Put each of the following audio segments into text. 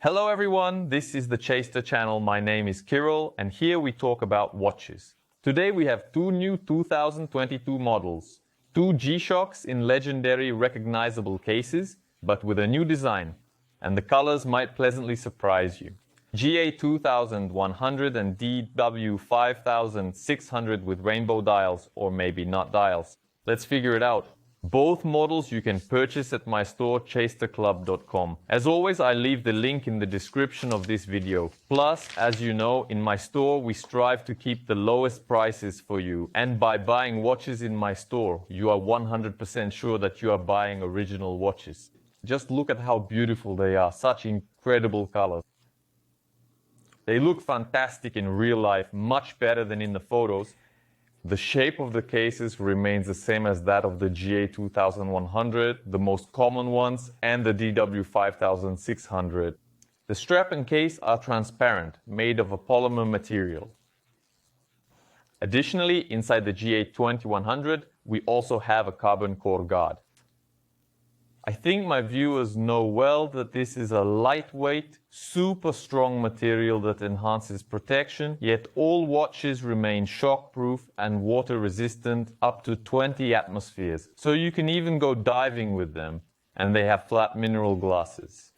Hello everyone, this is the Chaser channel. My name is Kirill and here we talk about watches. Today we have two new 2022 models. Two G-Shocks in legendary recognizable cases, but with a new design. And the colors might pleasantly surprise you. GA-2100 and DW-5600 with rainbow dials, or maybe not dials. Let's figure it out. Both models you can purchase at my store, chaserclub.com. As always, I leave the link in the description of this video. Plus, as you know, in my store we strive to keep the lowest prices for you. And by buying watches in my store, you are 100% sure that you are buying original watches. Just look at how beautiful they are, such incredible colors. They look fantastic in real life, much better than in the photos. The shape of the cases remains the same as that of the GA-2100, the most common ones, and the DW-5600. The strap and case are transparent, made of a polymer material. Additionally, inside the GA-2100, we also have a carbon core guard. I think my viewers know well that this is a lightweight, super strong material that enhances protection, yet all watches remain shockproof and water resistant up to 20 atmospheres. So you can even go diving with them, and they have flat mineral glasses.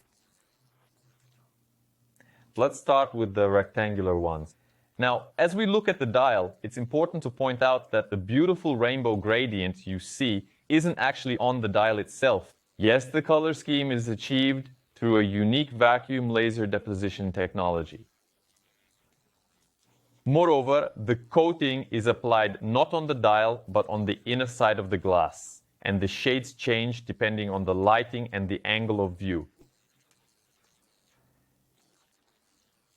Let's start with the rectangular ones. Now, as we look at the dial, it's important to point out that the beautiful rainbow gradient you see isn't actually on the dial itself. Yes, the color scheme is achieved through a unique vacuum laser deposition technology. Moreover, the coating is applied not on the dial, but on the inner side of the glass, and the shades change depending on the lighting and the angle of view.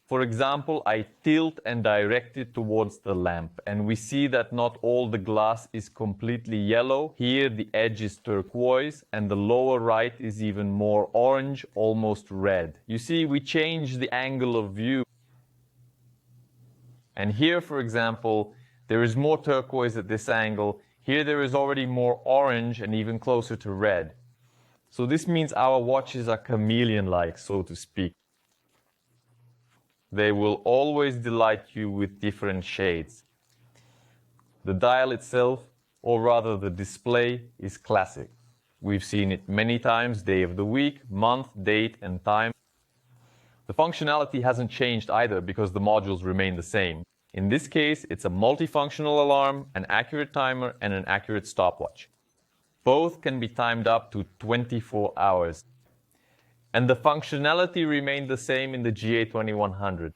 For example, I tilt and direct it towards the lamp, and we see that not all the glass is completely yellow. Here the edge is turquoise, and the lower right is even more orange, almost red. You see, we change the angle of view. And here, for example, there is more turquoise at this angle. Here there is already more orange and even closer to red. So this means our watches are chameleon-like, so to speak. They will always delight you with different shades. The dial itself, or rather the display, is classic. We've seen it many times, day of the week, month, date, and time. The functionality hasn't changed either because the modules remain the same. In this case, it's a multifunctional alarm, an accurate timer, and an accurate stopwatch. Both can be timed up to 24 hours. And the functionality remained the same in the GA-2100.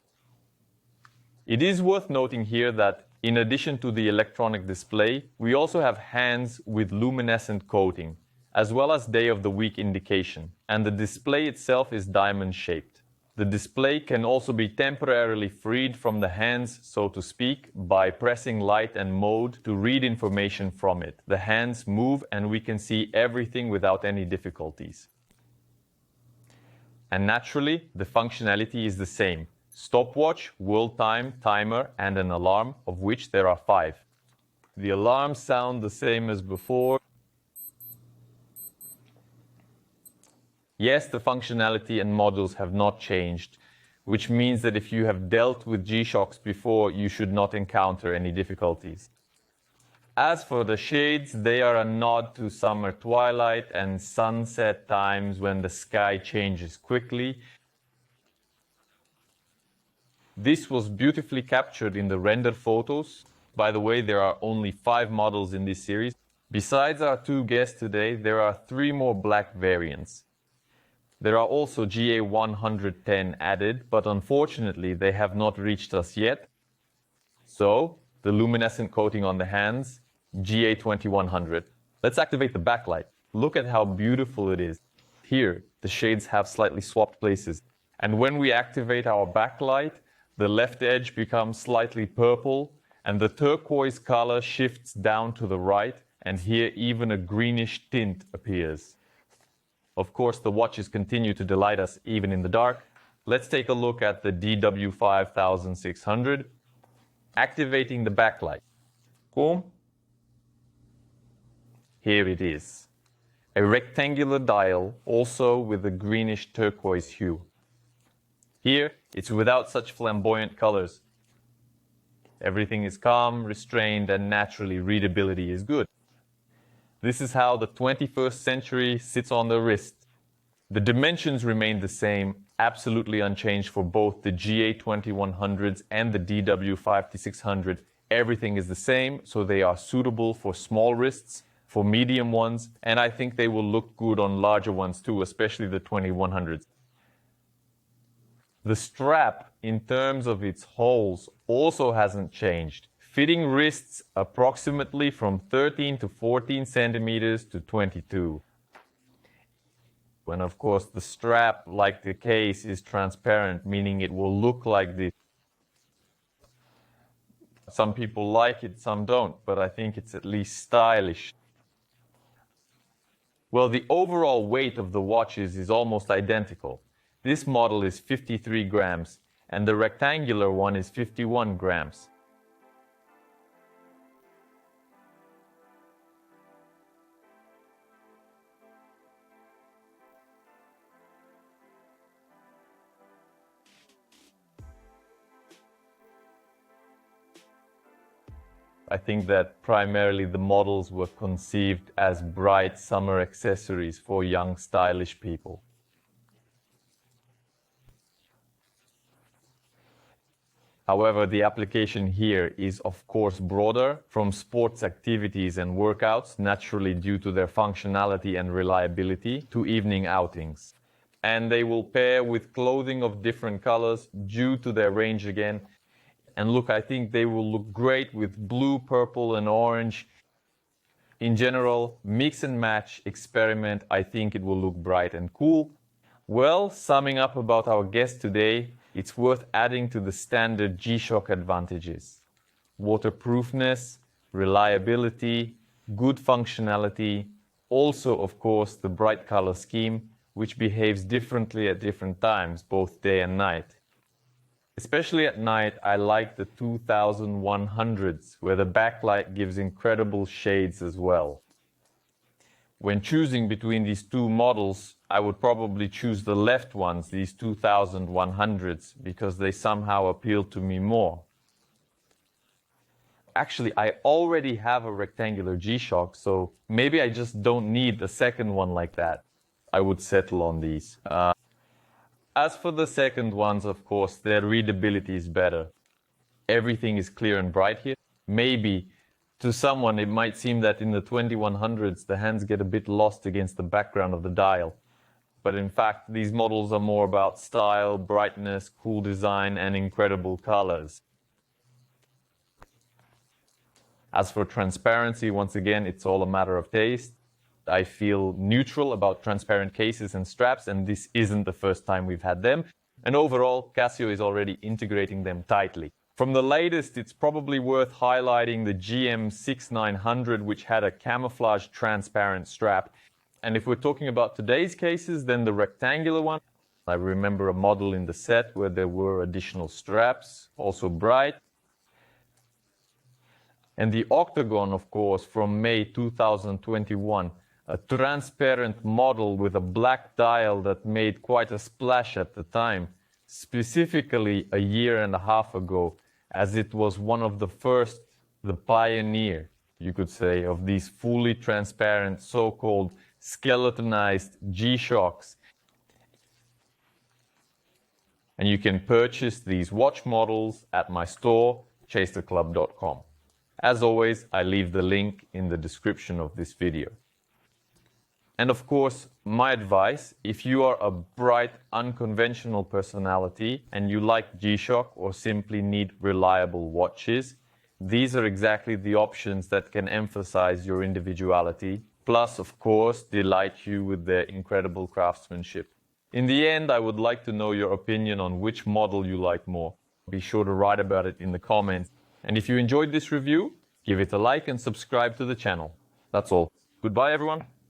It is worth noting here that in addition to the electronic display, we also have hands with luminescent coating, as well as day of the week indication, and the display itself is diamond-shaped. The display can also be temporarily freed from the hands, so to speak, by pressing light and mode to read information from it. The hands move and we can see everything without any difficulties. And naturally, the functionality is the same. Stopwatch, world time, timer, and an alarm, of which there are 5. The alarms sound the same as before. Yes, the functionality and modules have not changed, which means that if you have dealt with G-Shocks before, you should not encounter any difficulties. As for the shades, they are a nod to summer twilight and sunset times when the sky changes quickly. This was beautifully captured in the rendered photos. By the way, there are only 5 models in this series. Besides our 2 guests today, there are 3 more black variants. There are also GA-110 added, but unfortunately they have not reached us yet. So, the luminescent coating on the hands, GA-2100. Let's activate the backlight. Look at how beautiful it is. Here, the shades have slightly swapped places. And when we activate our backlight, the left edge becomes slightly purple, and the turquoise color shifts down to the right, and here even a greenish tint appears. Of course, the watches continue to delight us even in the dark. Let's take a look at the DW-5600. Activating the backlight. Cool. Here it is. A rectangular dial, also with a greenish turquoise hue. Here, it's without such flamboyant colors. Everything is calm, restrained, and naturally readability is good. This is how the 21st century sits on the wrist. The dimensions remain the same, absolutely unchanged for both the GA-2100s and the DW-5600. Everything is the same, so they are suitable for small wrists, for medium ones, and I think they will look good on larger ones too, especially the 2100s. The strap, in terms of its holes, also hasn't changed, fitting wrists approximately from 13 to 14 centimeters to 22. And of course, the strap, like the case, is transparent, meaning it will look like this. Some people like it, some don't, but I think it's at least stylish. Well, the overall weight of the watches is almost identical. This model is 53 grams, and the rectangular one is 51 grams. I think that primarily the models were conceived as bright summer accessories for young, stylish people. However, the application here is of course broader, from sports activities and workouts, naturally due to their functionality and reliability, to evening outings. And they will pair with clothing of different colors due to their range again. And look, I think they will look great with blue, purple, and orange. In general, mix and match, experiment. I think it will look bright and cool. Well, summing up about our guest today, it's worth adding to the standard G-Shock advantages: waterproofness, reliability, good functionality, also, of course, the bright color scheme, which behaves differently at different times, both day and night. Especially at night, I like the 2100s, where the backlight gives incredible shades as well. When choosing between these two models, I would probably choose the left ones, these 2100s, because they somehow appeal to me more. Actually, I already have a rectangular G-Shock, so maybe I just don't need a second one like that. I would settle on these. As for the second ones, of course, their readability is better. Everything is clear and bright here. Maybe to someone it might seem that in the 2100s the hands get a bit lost against the background of the dial. But in fact, these models are more about style, brightness, cool design, and incredible colors. As for transparency, once again, it's all a matter of taste. I feel neutral about transparent cases and straps, and this isn't the first time we've had them. And overall, Casio is already integrating them tightly. From the latest, it's probably worth highlighting the GM6900, which had a camouflage transparent strap. And if we're talking about today's cases, then the rectangular one. I remember a model in the set where there were additional straps, also bright. And the octagon, of course, from May 2021. A transparent model with a black dial that made quite a splash at the time, specifically a year and a half ago, as it was one of the first, the pioneer, you could say, of these fully transparent, so-called skeletonized G-Shocks. And you can purchase these watch models at my store, chaserclub.com. As always, I leave the link in the description of this video. And of course, my advice, if you are a bright, unconventional personality and you like G-Shock or simply need reliable watches, these are exactly the options that can emphasize your individuality, plus, of course, delight you with their incredible craftsmanship. In the end, I would like to know your opinion on which model you like more. Be sure to write about it in the comments. And if you enjoyed this review, give it a like and subscribe to the channel. That's all. Goodbye, everyone.